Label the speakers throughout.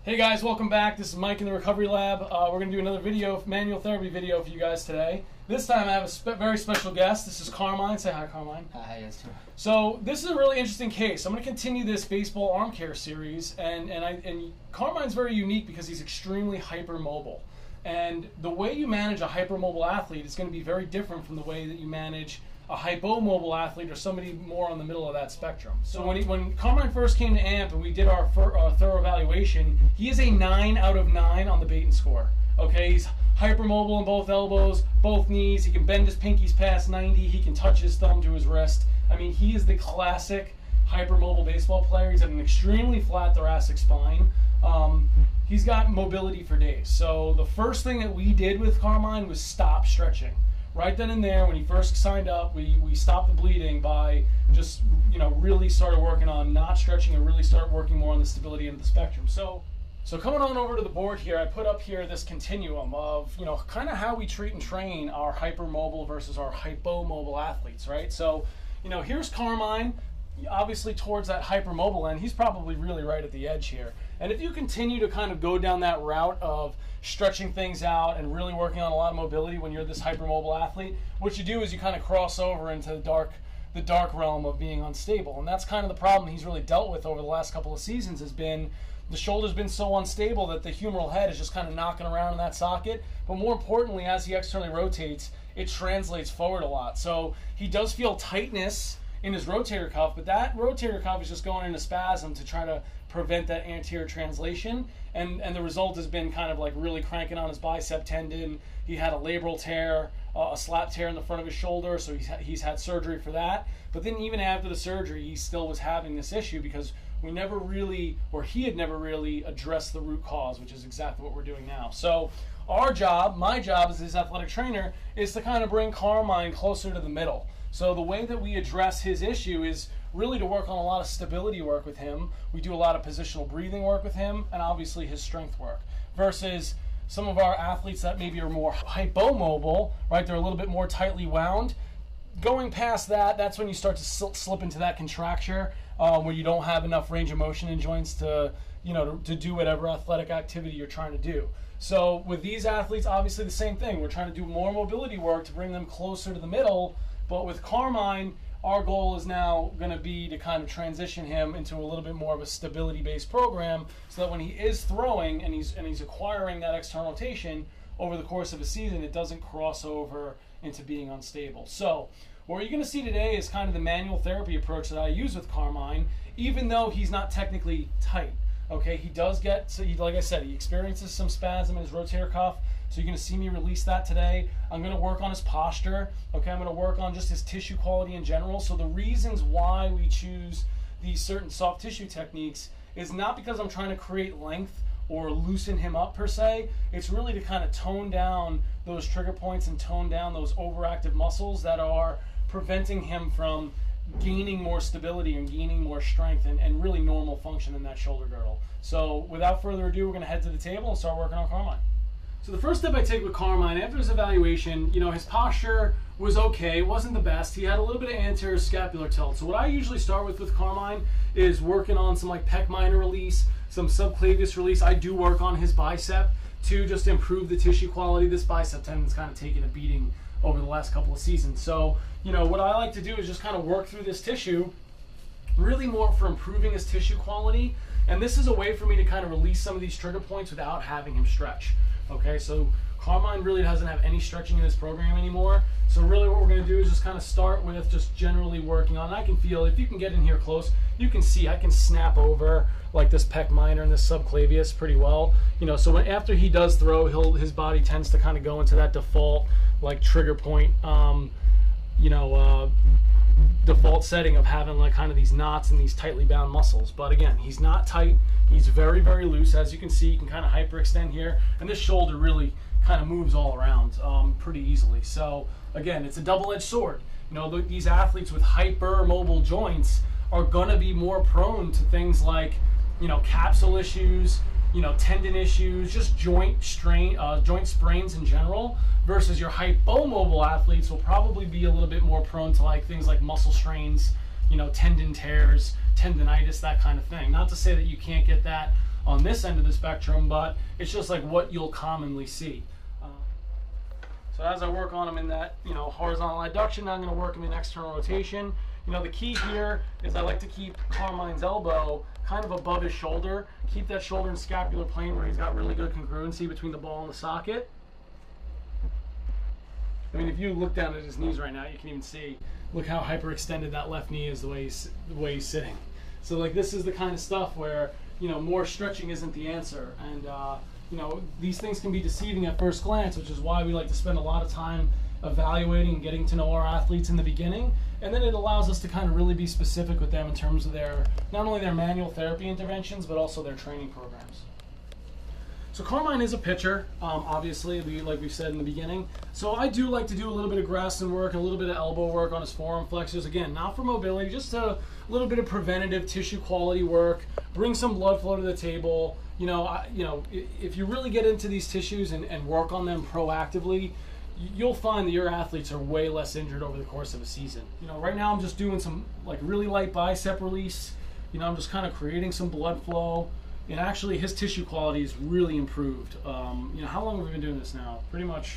Speaker 1: Hey guys, welcome back. This is Mike in the Recovery Lab. We're going to do another video, manual therapy video for you guys today. This time I have a very special guest. This is Carmine. Say hi, Carmine.
Speaker 2: Hi, yes, too.
Speaker 1: So this is a really interesting case. I'm going to continue this baseball arm care series, and Carmine's very unique because he's extremely hypermobile. And the way you manage a hypermobile athlete is going to be very different from the way that you manage a hypomobile athlete or somebody more on the middle of that spectrum. So when Carmine first came to AMP and we did our thorough evaluation, he is a 9 out of 9 on the Baton score. Okay, he's hypermobile in both elbows, both knees. He can bend his pinkies past 90. He can touch his thumb to his wrist. I mean, he is the classic hypermobile baseball player. He's got an extremely flat thoracic spine. He's got mobility for days. So the first thing that we did with Carmine was stop stretching. Right then and there, when he first signed up, we stopped the bleeding by just, really started working on not stretching and really start working more on the stability end of the spectrum. So coming on over to the board here, I put up here this continuum of, kind of how we treat and train our hypermobile versus our hypomobile athletes, right? So, here's Carmine, obviously towards that hypermobile end. He's probably really right at the edge here. And if you continue to kind of go down that route of stretching things out and really working on a lot of mobility when you're this hypermobile athlete, what you do is you kind of cross over into the dark realm of being unstable. And that's kind of the problem he's really dealt with over the last couple of seasons, has been the shoulder's been so unstable that the humeral head is just kind of knocking around in that socket. But more importantly, as he externally rotates, it translates forward a lot. So he does feel tightness in his rotator cuff, but that rotator cuff is just going into spasm to try to prevent that anterior translation, and the result has been kind of like really cranking on his bicep tendon. He had a labral tear, a slap tear in the front of his shoulder, so he's had surgery for that. But then even after the surgery, he still was having this issue because he had never really addressed the root cause, which is exactly what we're doing now. So our job, my job as his athletic trainer, is to kind of bring Carmine closer to the middle. So the way that we address his issue is really to work on a lot of stability work with him. We do a lot of positional breathing work with him, and obviously his strength work. Versus some of our athletes that maybe are more hypomobile, right? They're a little bit more tightly wound. Going past that, that's when you start to slip into that contracture, where you don't have enough range of motion in joints to do whatever athletic activity you're trying to do. So with these athletes, obviously the same thing. We're trying to do more mobility work to bring them closer to the middle. But with Carmine, our goal is now going to be to kind of transition him into a little bit more of a stability-based program, so that when he is throwing and he's acquiring that external rotation over the course of a season, it doesn't cross over into being unstable. So what you're going to see today is kind of the manual therapy approach that I use with Carmine, even though he's not technically tight. Okay, he does like I said, he experiences some spasm in his rotator cuff. So you're going to see me release that today. I'm going to work on his posture. Okay, I'm going to work on just his tissue quality in general. So the reasons why we choose these certain soft tissue techniques is not because I'm trying to create length or loosen him up per se. It's really to kind of tone down those trigger points and tone down those overactive muscles that are preventing him from gaining more stability and gaining more strength and really normal function in that shoulder girdle. So without further ado, we're going to head to the table and start working on Carmine. So the first step I take with Carmine, after his evaluation, his posture was okay. It wasn't the best. He had a little bit of anterior scapular tilt. So what I usually start with Carmine is working on some like pec minor release, some subclavius release. I do work on his bicep to just improve the tissue quality. This bicep tendon's kind of taken a beating over the last couple of seasons. So, what I like to do is just kind of work through this tissue, really more for improving his tissue quality. And this is a way for me to kind of release some of these trigger points without having him stretch. Okay, so Carmine really doesn't have any stretching in this program anymore. So really what we're going to do is just kind of start with just generally working on. I can feel, if you can get in here close, you can see I can snap over like this pec minor and this subclavius pretty well. So after he does throw, his body tends to kind of go into that default like trigger point, default setting of having like kind of these knots and these tightly bound muscles. But again, he's not tight. He's very, very loose. As you can see, you can kind of hyperextend here. And this shoulder really kind of moves all around pretty easily. So again, it's a double-edged sword. These athletes with hypermobile joints are going to be more prone to things like, capsule issues, tendon issues, just joint sprains in general, versus your hypomobile athletes will probably be a little bit more prone to like things like muscle strains, tendon tears, tendonitis, that kind of thing. Not to say that you can't get that on this end of the spectrum, but it's just like what you'll commonly see. So as I work on him in that, horizontal adduction, now I'm going to work him in external rotation. The key here is I like to keep Carmine's elbow kind of above his shoulder. Keep that shoulder and scapular plane where he's got really good congruency between the ball and the socket. I mean, if you look down at his knees right now, you can even see, look how hyperextended that left knee is the way he's sitting. So like this is the kind of stuff where, more stretching isn't the answer. And, these things can be deceiving at first glance, which is why we like to spend a lot of time evaluating and getting to know our athletes in the beginning. And then it allows us to kind of really be specific with them in terms of not only their manual therapy interventions, but also their training programs. So Carmine is a pitcher, obviously, like we said in the beginning. So I do like to do a little bit of Graston work, a little bit of elbow work on his forearm flexors. Again, not for mobility, just a little bit of preventative tissue quality work. Bring some blood flow to the table. If you really get into these tissues and work on them proactively, you'll find that your athletes are way less injured over the course of a season. Right now I'm just doing some like really light bicep release. I'm just kind of creating some blood flow. And actually his tissue quality is really improved. How long have we been doing this now? Pretty much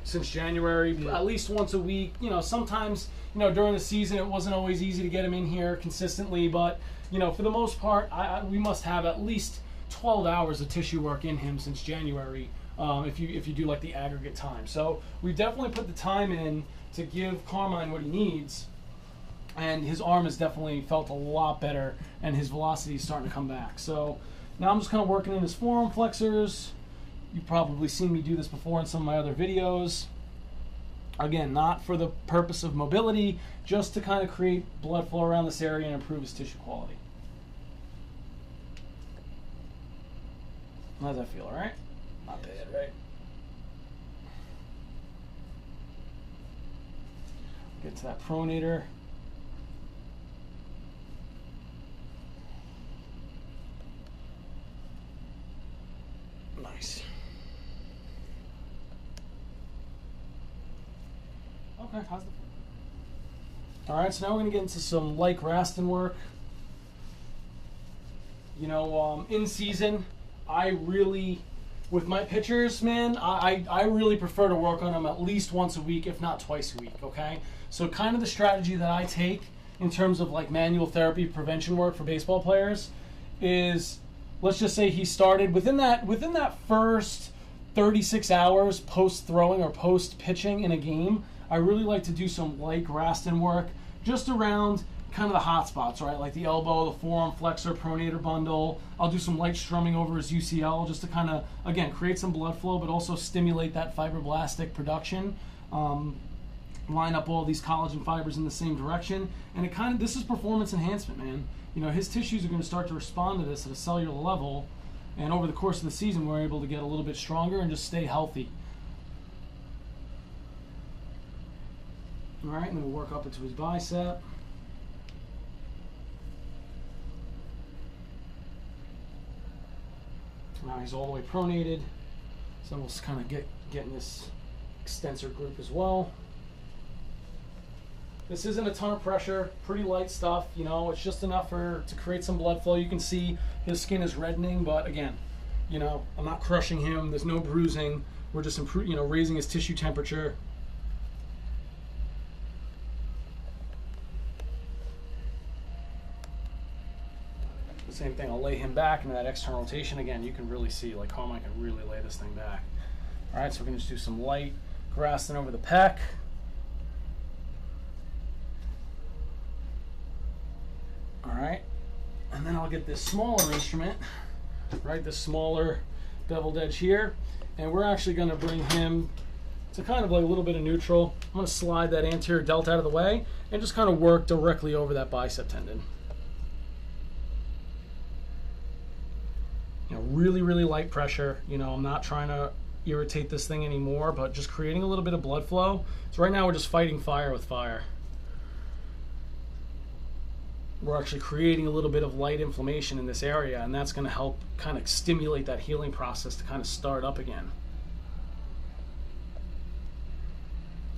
Speaker 1: since January, yeah. At least once a week. Sometimes, during the season it wasn't always easy to get him in here consistently, but for the most part, we must have at least 12 hours of tissue work in him since January. If you do like the aggregate time. So we definitely put the time in to give Carmine what he needs, and his arm has definitely felt a lot better, and his velocity is starting to come back. So now I'm just kind of working in his forearm flexors. You've probably seen me do this before in some of my other videos. Again, not for the purpose of mobility, just to kind of create blood flow around this area and improve his tissue quality. How does that feel, all right? Not bad, right? Get to that pronator. Nice. Okay, how's the... All right, so now we're gonna get into some light Graston work. In season, I really, with my pitchers, man, I really prefer to work on them at least once a week, if not twice a week, okay? So kind of the strategy that I take in terms of like manual therapy prevention work for baseball players is, let's just say he started within that first 36 hours post throwing or post pitching in a game. I really like to do some light Graston work just around kind of the hot spots, right? Like the elbow, the forearm flexor, pronator bundle. I'll do some light strumming over his UCL just to kind of, again, create some blood flow, but also stimulate that fibroblastic production. Line up all these collagen fibers in the same direction. And this is performance enhancement, man. His tissues are going to start to respond to this at a cellular level. And over the course of the season, we're able to get a little bit stronger and just stay healthy. All right, and then we'll work up into his bicep. Now he's all the way pronated, so we'll kind of get in this extensor group as well. This isn't a ton of pressure, pretty light stuff, it's just enough to create some blood flow. You can see his skin is reddening, but again, I'm not crushing him, there's no bruising, we're just raising his tissue temperature. Same thing, I'll lay him back into that external rotation. Again, you can really see, like Carmine can really lay this thing back. All right, so we're gonna just do some light Graston over the pec. All right, and then I'll get this smaller instrument, right, this smaller beveled edge here, and we're actually gonna bring him to kind of like a little bit of neutral. I'm gonna slide that anterior delt out of the way and just kind of work directly over that bicep tendon. Really, really light pressure. I'm not trying to irritate this thing anymore, but just creating a little bit of blood flow. So right now we're just fighting fire with fire. We're actually creating a little bit of light inflammation in this area, and that's going to help kind of stimulate that healing process to kind of start up again.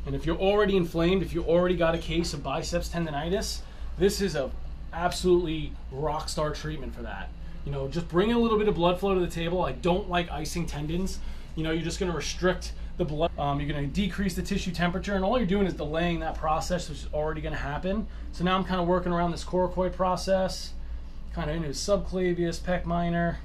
Speaker 1: And if you're already inflamed, if you already got a case of biceps tendonitis, this is a absolutely rock star treatment for that. You know, just bring a little bit of blood flow to the table. I don't like icing tendons. You know, you're just going to restrict the blood. You're going to decrease the tissue temperature, and all you're doing is delaying that process, which is already going to happen. So now I'm kind of working around this coracoid process, kind of into his subclavius, pec minor.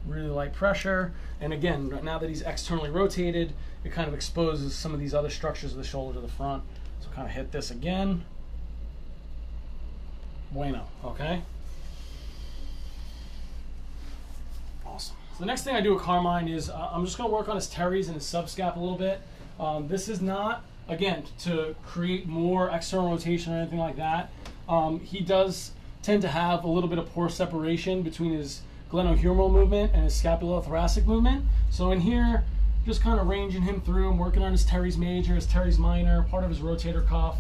Speaker 1: Really light pressure. And again, now that he's externally rotated, it kind of exposes some of these other structures of the shoulder to the front. So kind of hit this again. Bueno, okay? Awesome. So the next thing I do with Carmine is I'm just going to work on his teres and his subscap a little bit. This is not, again, to create more external rotation or anything like that. He does tend to have a little bit of poor separation between his glenohumeral movement and his scapulothoracic movement. So in here, just kind of ranging him through. I'm working on his teres major, his teres minor, part of his rotator cuff.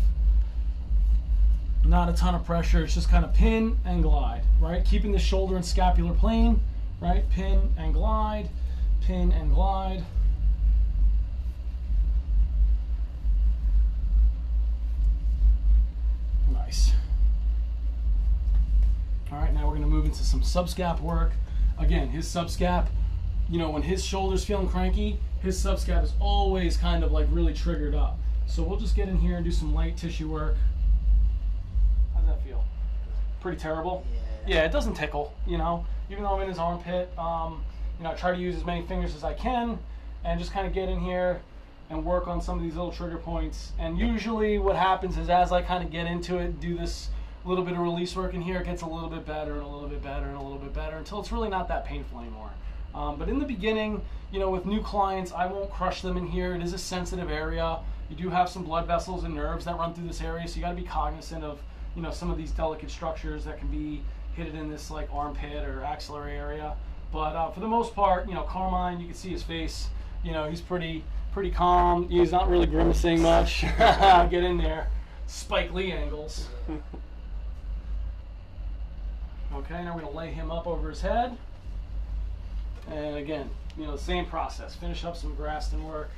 Speaker 1: Not a ton of pressure. It's just kind of pin and glide, right? Keeping the shoulder and scapular plane, right? Pin and glide, pin and glide. Nice. All right, now we're going to move into some subscap work. Again, his subscap, you know, when his shoulder's feeling cranky, his subscap is always kind of like really triggered up. So we'll just get in here and do some light tissue work. How does that feel? Pretty terrible? Yeah, it doesn't tickle, you know. Even though I'm in his armpit, you know, I try to use as many fingers as I can and just kind of get in here and work on some of these little trigger points. And usually what happens is as I kind of get into it, do this little bit of release work in here, it gets a little bit better and a little bit better and a little bit better until it's really not that painful anymore. But in the beginning, you know, with new clients, I won't crush them in here. It is a sensitive area. You do have some blood vessels and nerves that run through this area, so you got to be cognizant of, you know, some of these delicate structures that can be hidden in this like armpit or axillary area. But for the most part, you know, Carmine, you can see his face. You know, he's pretty calm. He's not really grimacing much. Get in there. Spike Lee angles. Okay, now we're going to lay him up over his head. And again, you know, the same process. Finish up some Graston work.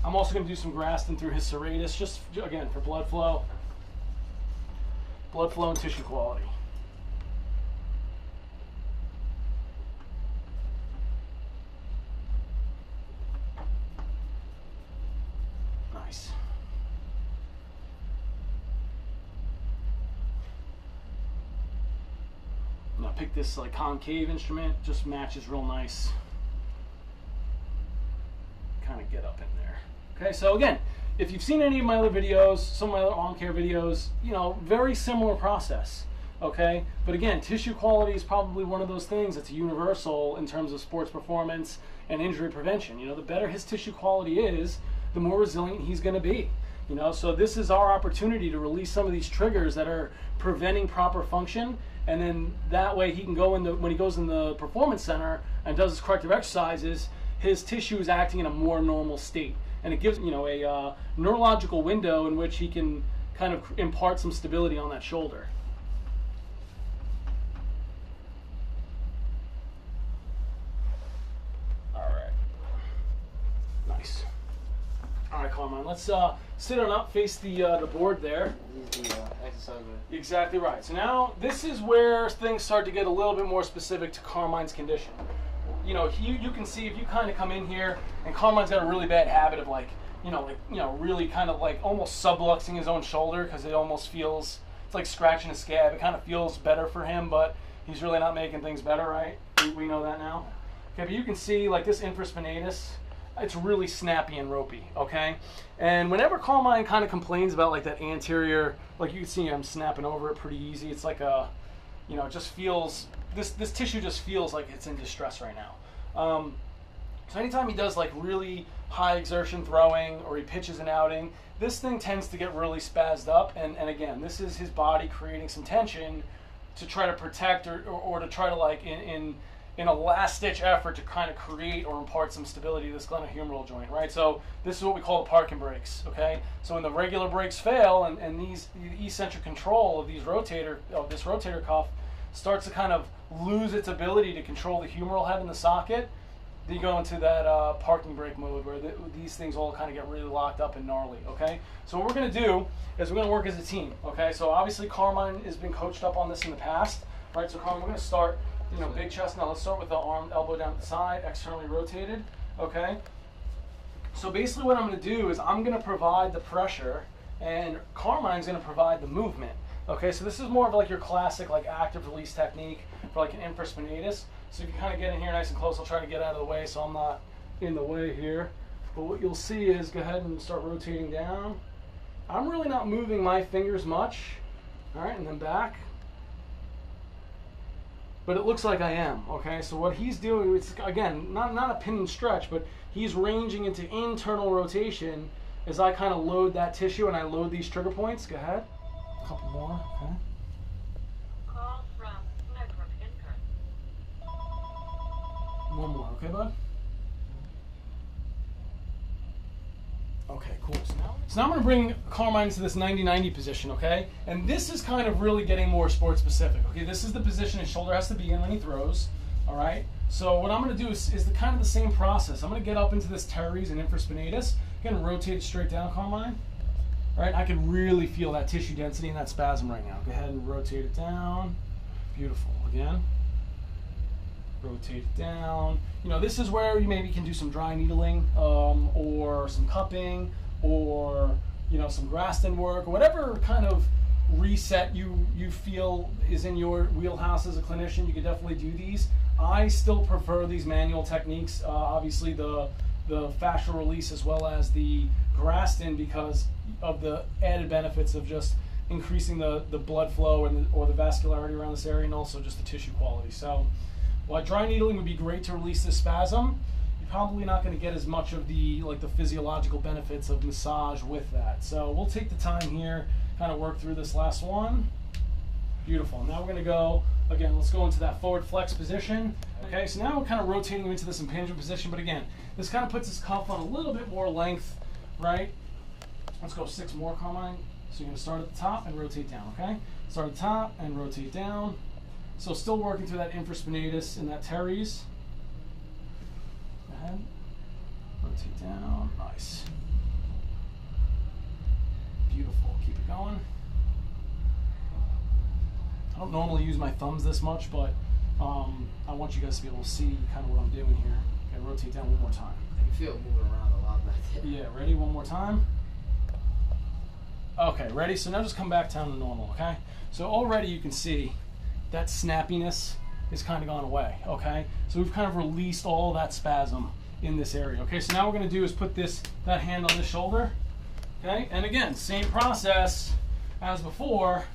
Speaker 1: I'm also going to do some Graston through his serratus, just again for blood flow and tissue quality. Nice. Now pick this like concave instrument, just matches real nice. Kind of get up in there. Okay, so again, if you've seen any of my other videos, some of my other arm care videos, you know, very similar process. Okay, but again, tissue quality is probably one of those things that's universal in terms of sports performance and injury prevention. You know, the better his tissue quality is, the more resilient he's going to be. You know, so this is our opportunity to release some of these triggers that are preventing proper function, and then that way he can go in the, when he goes in the performance center and does his corrective exercises, his tissue is acting in a more normal state, and it gives, you know, a neurological window in which he can kind of impart some stability on that shoulder. All right, nice. All right, Carmine, let's sit on up, face the board there.
Speaker 2: Exercise.
Speaker 1: Exactly right. So now this is where things start to get a little bit more specific to Carmine's condition. You know, you can see if you kind of come in here, and Carmine's got a really bad habit of really kind of like almost subluxing his own shoulder, because it almost feels, it's like scratching a scab. It kind of feels better for him, but he's really not making things better, right? We know that now. Okay, but you can see like this infraspinatus, it's really snappy and ropey, okay? And whenever Carmine kind of complains about like that anterior, like you can see I'm snapping over it pretty easy. It's like a, you know, it just feels, this tissue just feels like it's in distress right now. So anytime he does like really high exertion throwing or he pitches an outing, this thing tends to get really spazzed up. And again, this is his body creating some tension to try to protect or to try to like in a last-ditch effort to kind of create or impart some stability to this glenohumeral joint, right? So this is what we call the parking brakes, okay? So when the regular brakes fail and the eccentric control of this rotator cuff starts to kind of lose its ability to control the humeral head in the socket, then you go into that parking brake mode where these things all kind of get really locked up and gnarly, okay? So what we're gonna do is we're gonna work as a team, okay? So obviously Carmine has been coached up on this in the past, right? So Carmine, we're gonna start, you know, big chest. Now let's start with the arm, elbow down at the side, externally rotated, okay? So basically what I'm gonna do is I'm gonna provide the pressure and Carmine's gonna provide the movement. Okay, so this is more of like your classic like active release technique for like an infraspinatus. So if you kind of get in here nice and close, I'll try to get out of the way so I'm not in the way here. But what you'll see is go ahead and start rotating down. I'm really not moving my fingers much. All right, and then back. But it looks like I am, okay? So what he's doing, it's again, not a pin and stretch, but he's ranging into internal rotation as I kind of load that tissue and I load these trigger points. Go ahead. A couple more, okay?
Speaker 2: Call from network input.
Speaker 1: One more, okay, bud? Okay, cool. So now I'm going to bring Carmine into this 90-90 position, okay? And this is kind of really getting more sport specific, okay? This is the position his shoulder has to be in when he throws, all right? So what I'm going to do is kind of the same process. I'm going to get up into this teres and infraspinatus. Again, rotate it straight down, Carmine. All right, I can really feel that tissue density and that spasm right now. Go ahead and rotate it down. Beautiful. Again. Rotate it down. You know, this is where you maybe can do some dry needling or some cupping or, you know, some Graston work or whatever kind of reset you feel is in your wheelhouse as a clinician. You could definitely do these. I still prefer these manual techniques. Obviously, the fascial release as well as the Graston because of the added benefits of just increasing the blood flow or the vascularity around this area and also just the tissue quality. So while dry needling would be great to release the spasm, you're probably not going to get as much of the physiological benefits of massage with that. So we'll take the time here, kind of work through this last one. Beautiful. Now we're going to go, again, let's go into that forward flex position. Okay, so now we're kind of rotating into this impingement position, but again, this kind of puts his cuff on a little bit more length, right? Let's go 6 more, Carmine. So you're going to start at the top and rotate down, okay? Start at the top and rotate down. So still working through that infraspinatus and that teres. Go ahead. Rotate down. Nice. Beautiful. Keep it going. I don't normally use my thumbs this much, but I want you guys to be able to see kind of what I'm doing here. Okay, rotate down one more time.
Speaker 3: I can feel it moving around a lot back there.
Speaker 1: Yeah, ready? One more time. Okay, ready? So now just come back down to normal, okay? So already you can see that snappiness is kind of gone away, okay? So we've kind of released all that spasm in this area, okay? So now what we're gonna do is put that hand on the shoulder, okay? And again, same process as before.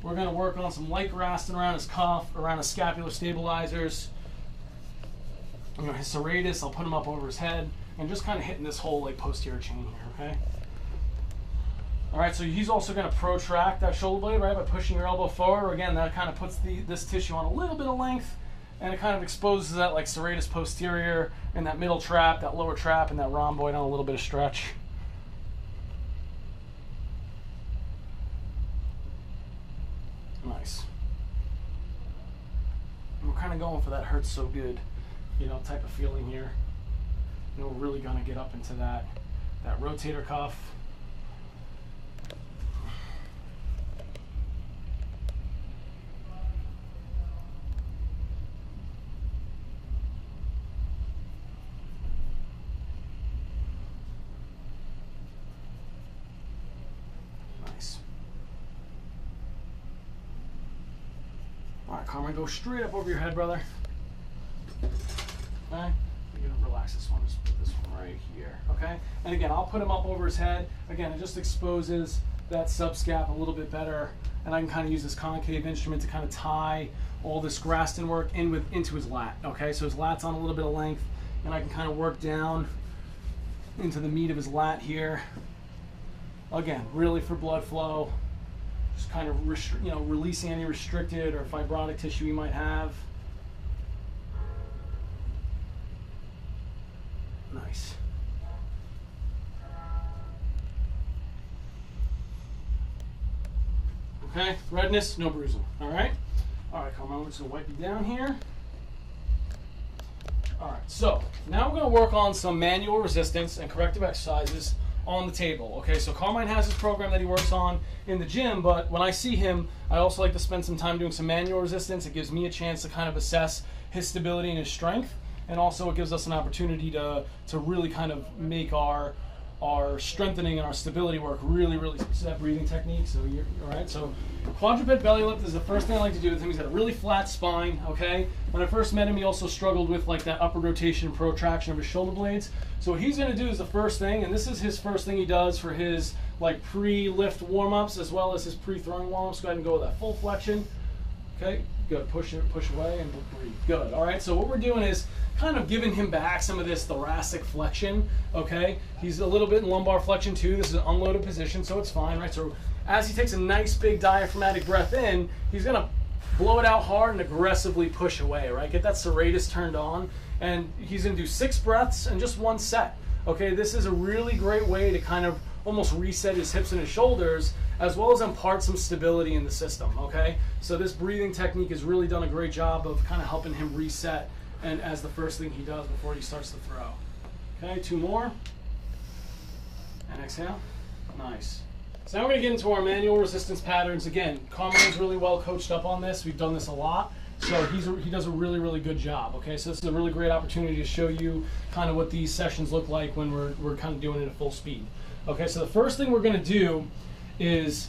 Speaker 1: We're gonna work on some light Graston around his cuff, around his scapular stabilizers. You know, his serratus, I'll put him up over his head, and just kind of hitting this whole like posterior chain here, okay? All right, so he's also going to protract that shoulder blade, right, by pushing your elbow forward. Again, that kind of puts this tissue on a little bit of length, and it kind of exposes that like serratus posterior and that middle trap, that lower trap, and that rhomboid on a little bit of stretch. Nice. And we're kind of going for that hurts so good, you know, type of feeling here. And we're really going to get up into that rotator cuff. Carmine, go straight up over your head, brother. Okay, you're gonna relax this one. Just put this one right here. Okay, and again, I'll put him up over his head. Again, it just exposes that subscap a little bit better, and I can kind of use this concave instrument to kind of tie all this Graston work into his lat. Okay, so his lat's on a little bit of length, and I can kind of work down into the meat of his lat here. Again, really for blood flow. Just kind of releasing any restricted or fibrotic tissue you might have. Nice. Okay, redness, no bruising. All right. All right, Carmine, we're just gonna wipe you down here. All right, so now we're going to work on some manual resistance and corrective exercises on the table. Okay, so Carmine has his program that he works on in the gym, but when I see him, I also like to spend some time doing some manual resistance. It gives me a chance to kind of assess his stability and his strength, and also it gives us an opportunity to really kind of make our strengthening and our stability work really that breathing technique. So you're all right. So quadruped belly lift is the first thing I like to do with him. He's got a really flat spine. Okay. When I first met him, he also struggled with like that upward rotation and protraction of his shoulder blades. So what he's going to do is the first thing, and this is his first thing he does for his like pre-lift warm-ups as well as his pre-throwing warm-ups. Go ahead and go with that full flexion. Okay. Good. Push away and breathe. Good. All right. So what we're doing is kind of giving him back some of this thoracic flexion. Okay. He's a little bit in lumbar flexion too. This is an unloaded position, so it's fine, right? So as he takes a nice big diaphragmatic breath in, he's gonna blow it out hard and aggressively push away, right? Get that serratus turned on, and he's gonna do 6 breaths and just 1 set. Okay. This is a really great way to kind of almost reset his hips and his shoulders, as well as impart some stability in the system. Okay. So this breathing technique has really done a great job of kind of helping him reset, and as the first thing he does before he starts to throw. Okay, 2 more. And exhale. Nice. So now we're going to get into our manual resistance patterns. Again, Carmine's really well coached up on this. We've done this a lot. So he does a really good job. Okay, so this is a really great opportunity to show you kind of what these sessions look like when we're kind of doing it at full speed. Okay, so the first thing we're going to do is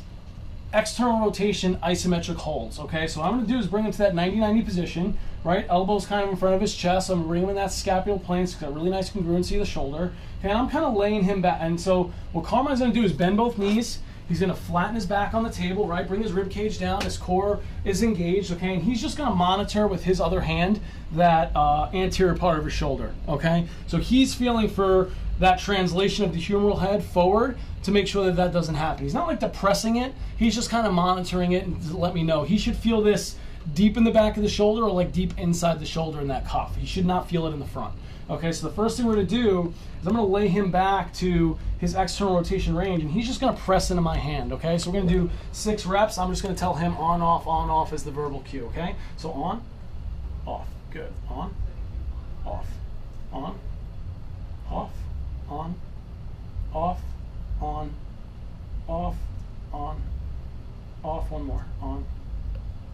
Speaker 1: external rotation isometric holds. Okay, so what I'm going to do is bring him to that 90-90 position, right? Elbows kind of in front of his chest. So I'm going to bring him in that scapular plane. So it's got a really nice congruency of the shoulder. Okay, and I'm kind of laying him back. And so what Carmine's going to do is bend both knees. He's going to flatten his back on the table, right? Bring his rib cage down. His core is engaged, okay? And he's just going to monitor with his other hand that anterior part of his shoulder, okay? So he's feeling for that translation of the humeral head forward to make sure that that doesn't happen. He's not like depressing it. He's just kind of monitoring it and to let me know. He should feel this deep in the back of the shoulder or like deep inside the shoulder in that cuff. He should not feel it in the front. Okay, so the first thing we're going to do is I'm going to lay him back to his external rotation range, and he's just going to press into my hand. Okay, so we're going to do 6 reps. I'm just going to tell him on, off as the verbal cue. Okay, so on, off, good, on, off, on, off, on, off, on, off, on, off, one more, on,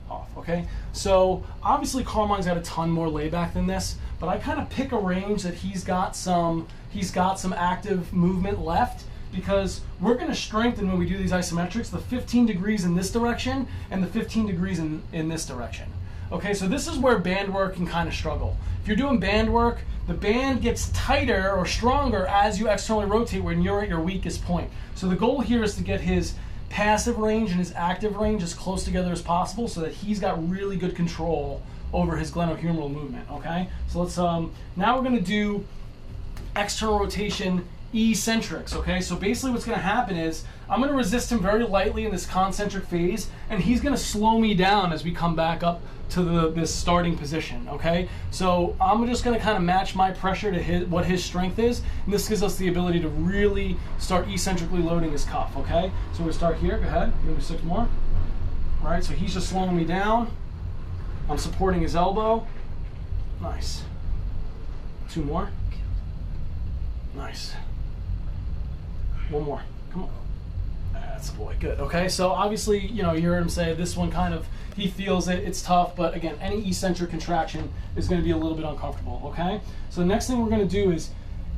Speaker 1: off. Okay, so obviously Carmine's got a ton more layback than this, but I kind of pick a range that he's got some active movement left, because we're going to strengthen when we do these isometrics the 15 degrees in this direction and the 15 degrees in this direction. Okay, so this is where band work can kind of struggle. If you're doing band work, the band gets tighter or stronger as you externally rotate when you're at your weakest point. So the goal here is to get his passive range and his active range as close together as possible so that he's got really good control over his glenohumeral movement. Okay, so let's now we're going to do external rotation eccentrics. Okay, so basically what's going to happen is I'm going to resist him very lightly in this concentric phase, and he's going to slow me down as we come back up to this starting position. Okay, so I'm just going to kind of match my pressure to what his strength is, and this gives us the ability to really start eccentrically loading his cuff. Okay, so we start here. Go ahead, give me 6 more. All right, so he's just slowing me down. I'm supporting his elbow. Nice. 2 more. Nice. 1 more. Come on. That's a boy. Good. Okay, so obviously, you heard him say this one kind of, he feels it, it's tough, but again, any eccentric contraction is going to be a little bit uncomfortable. Okay, so the next thing we're going to do is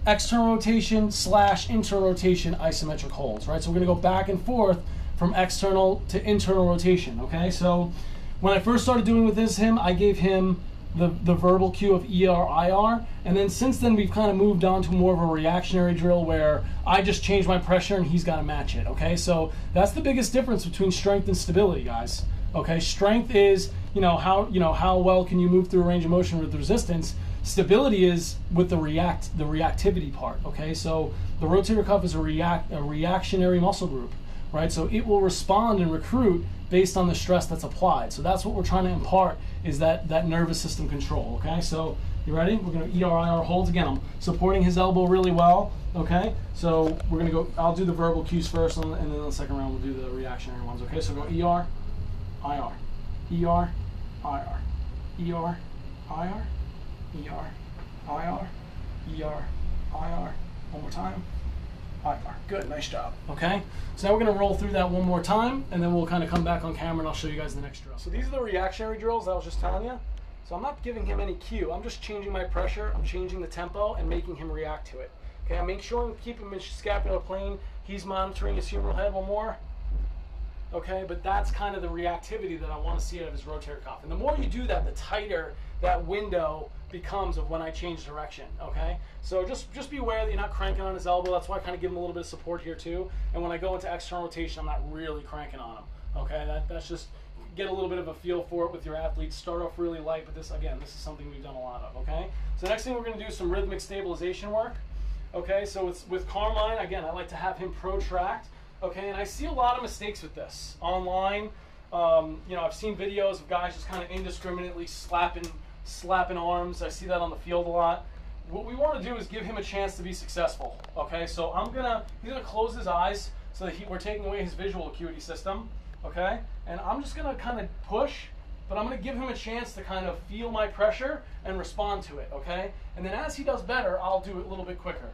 Speaker 1: external rotation / internal rotation isometric holds, right? So we're going to go back and forth from external to internal rotation. Okay, so when I first started doing with him, I gave him the verbal cue of ER, IR, and then since then we've kind of moved on to more of a reactionary drill where I just change my pressure and he's got to match it. Okay, so that's the biggest difference between strength and stability, guys. Okay, strength is how well can you move through a range of motion with resistance. Stability is with the reactivity part. Okay, so the rotator cuff is a reactionary muscle group, right? So it will respond and recruit based on the stress that's applied. So that's what we're trying to impart, is that nervous system control. Okay, so you ready? We're going to ER holds again. I'm supporting his elbow really well. Okay, so we're going to go, I'll do the verbal cues first, and then in the second round we'll do the reactionary ones. Okay, so go ER, IR, ER, IR, ER, IR, ER, IR, ER, IR. One more time. IR. Good, nice job. Okay, so now we're gonna roll through that one more time, and then we'll kind of come back on camera and I'll show you guys the next drill. So these are the reactionary drills that I was just telling you. So I'm not giving him any cue. I'm just changing my pressure, I'm changing the tempo, and making him react to it. Okay, I make sure I'm keeping him in scapular plane. He's monitoring his humeral head. One more. Okay, but that's kind of the reactivity that I want to see out of his rotator cuff. And the more you do that, the tighter that window becomes of when I change direction. Okay, so just be aware that you're not cranking on his elbow. That's why I kind of give him a little bit of support here too. And when I go into external rotation, I'm not really cranking on him. Okay, that's just get a little bit of a feel for it with your athletes. Start off really light, but this is something we've done a lot of. Okay, so next thing we're going to do is some rhythmic stabilization work. Okay, so it's with Carmine, again, I like to have him protract. Okay, and I see a lot of mistakes with this online. You know, I've seen videos of guys just kind of indiscriminately slapping arms. I see that on the field a lot. What we want to do is give him a chance to be successful. Okay, so he's gonna close his eyes so that we're taking away his visual acuity system. Okay, and I'm just gonna kind of push, but I'm gonna give him a chance to kind of feel my pressure and respond to it. Okay, and then as he does better, I'll do it a little bit quicker.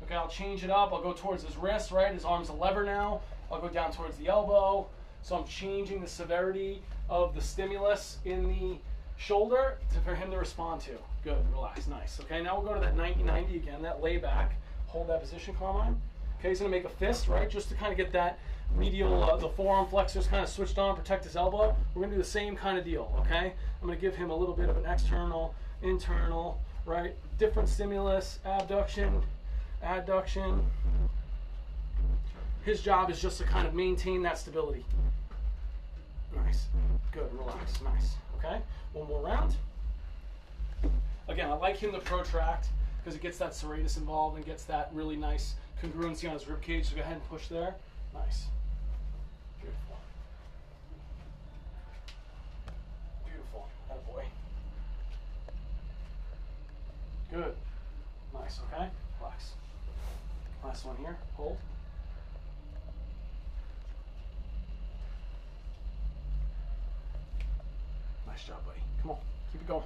Speaker 1: Okay, I'll change it up. I'll go towards his wrist, right? His arm's a lever now. I'll go down towards the elbow. So I'm changing the severity of the stimulus in the shoulder for him to respond to. Good, relax, nice. Okay, now we'll go to that 90-90 again, that layback. Hold that position, Carmine. Okay, he's gonna make a fist, right? Just to kind of get that medial, the forearm flexors kind of switched on, protect his elbow. We're gonna do the same kind of deal, okay? I'm gonna give him a little bit of an external, internal, right? Different stimulus, abduction, adduction. His job is just to kind of maintain that stability. Nice, good, relax, nice, okay? One more round. Again, I like him to protract because it gets that serratus involved and gets that really nice congruency on his rib cage, so go ahead and push there. Nice. Beautiful. Beautiful, attaboy. Good, nice, okay? Relax. Last one here, hold. Nice job, buddy. Come on, keep it going.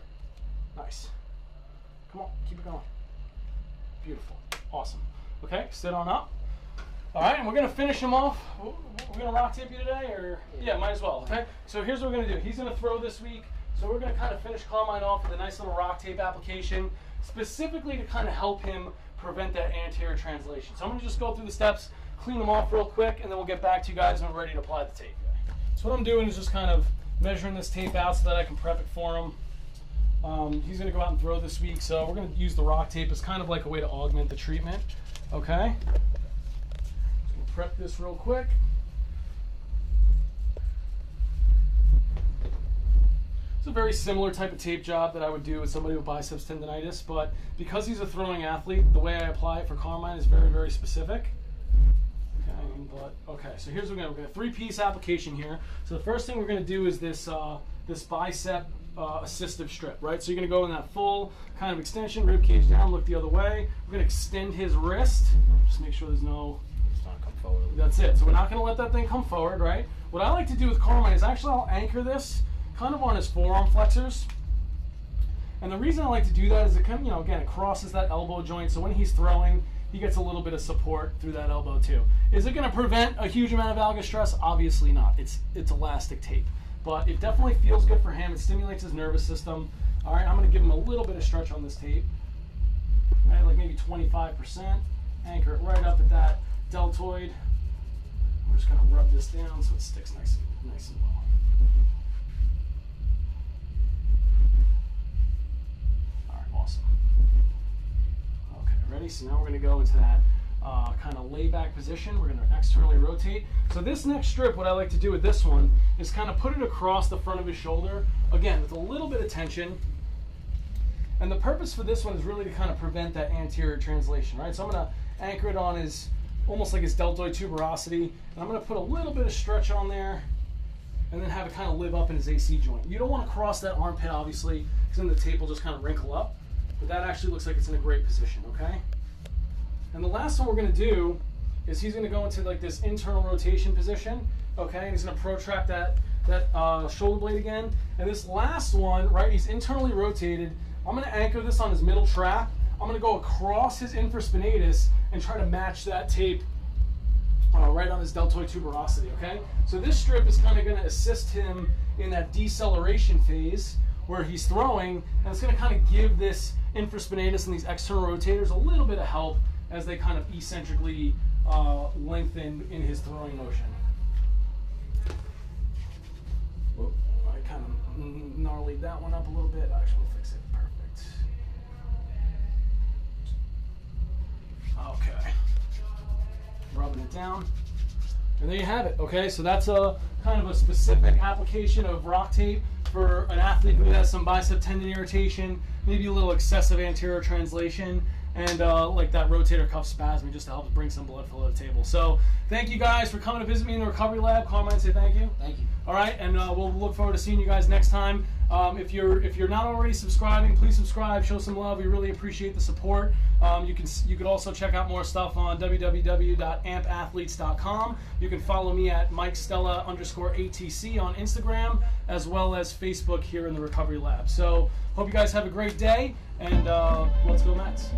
Speaker 1: Nice. Come on, keep it going. Beautiful, awesome. Okay, sit on up. All right, and we're gonna finish him off. We're gonna rock tape you today, or? Yeah, might as well, okay? So here's what we're gonna do. He's gonna throw this week, so we're gonna kind of finish Carmine off with a nice little rock tape application, specifically to kind of help him prevent that anterior translation. So I'm gonna just go through the steps, clean them off real quick, and then we'll get back to you guys when we're ready to apply the tape. So what I'm doing is just kind of measuring this tape out so that I can prep it for him. He's gonna go out and throw this week, so we're gonna use the rock tape as kind of like a way to augment the treatment, okay? So we'll prep this real quick. It's a very similar type of tape job that I would do with somebody with biceps tendonitis, but because he's a throwing athlete, the way I apply it for Carmine is very, very specific. Okay, so here's what we're gonna do. A three-piece application here. So the first thing we're gonna do is this bicep assistive strip, right? So you're gonna go in that full kind of extension, rib cage down, look the other way. We're gonna extend his wrist. Just make sure there's no.
Speaker 3: It's not come forward.
Speaker 1: That's it. So we're not gonna let that thing come forward, right? What I like to do with Carmine is actually I'll anchor this kind of on his forearm flexors. And the reason I like to do that is it kind of, you know, again, it crosses that elbow joint. So when he's throwing, he gets a little bit of support through that elbow too. Is it going to prevent a huge amount of valgus stress? Obviously not. It's elastic tape, but it definitely feels good for him. It stimulates his nervous system. All right, I'm going to give him a little bit of stretch on this tape. All right, like maybe 25%. Anchor it right up at that deltoid. We're just going to rub this down so it sticks nice and well. All right, awesome. Ready? So now we're going to go into that kind of layback position. We're going to externally rotate. So this next strip, what I like to do with this one is kind of put it across the front of his shoulder, again, with a little bit of tension. And the purpose for this one is really to kind of prevent that anterior translation, right? So I'm going to anchor it on his, almost like his deltoid tuberosity, and I'm going to put a little bit of stretch on there, and then have it kind of live up in his AC joint. You don't want to cross that armpit, obviously, because then the tape will just kind of wrinkle up. But that actually looks like it's in a great position, okay? And the last one we're gonna do is he's gonna go into like this internal rotation position, okay? And he's gonna protract that shoulder blade again. And this last one, right, he's internally rotated, I'm going to anchor this on his middle trap. I'm going to go across his infraspinatus and try to match that tape right on his deltoid tuberosity, okay? So this strip is kind of going to assist him in that deceleration phase where he's throwing, and it's going to kind of give this infraspinatus and these external rotators a little bit of help as they kind of eccentrically lengthen in his throwing motion. Whoop, I kind of gnarlied that one up a little bit. Actually, we'll fix it. Perfect. Okay. Rubbing it down. And there you have it, okay? So that's a kind of a specific application of rock tape for an athlete who has some bicep tendon irritation, maybe a little excessive anterior translation, and like that rotator cuff spasm, just to help bring some blood flow to the table. So thank you guys for coming to visit me in the recovery lab. Carmine, say thank you.
Speaker 3: Thank you.
Speaker 1: All right, and we'll look forward to seeing you guys next time. If you're not already subscribing, please subscribe. Show some love. We really appreciate the support. You could also check out more stuff on www.ampathletes.com. You can follow me at MikeStella_ATC on Instagram, as well as Facebook here in the Recovery Lab. So hope you guys have a great day, and let's go Mets.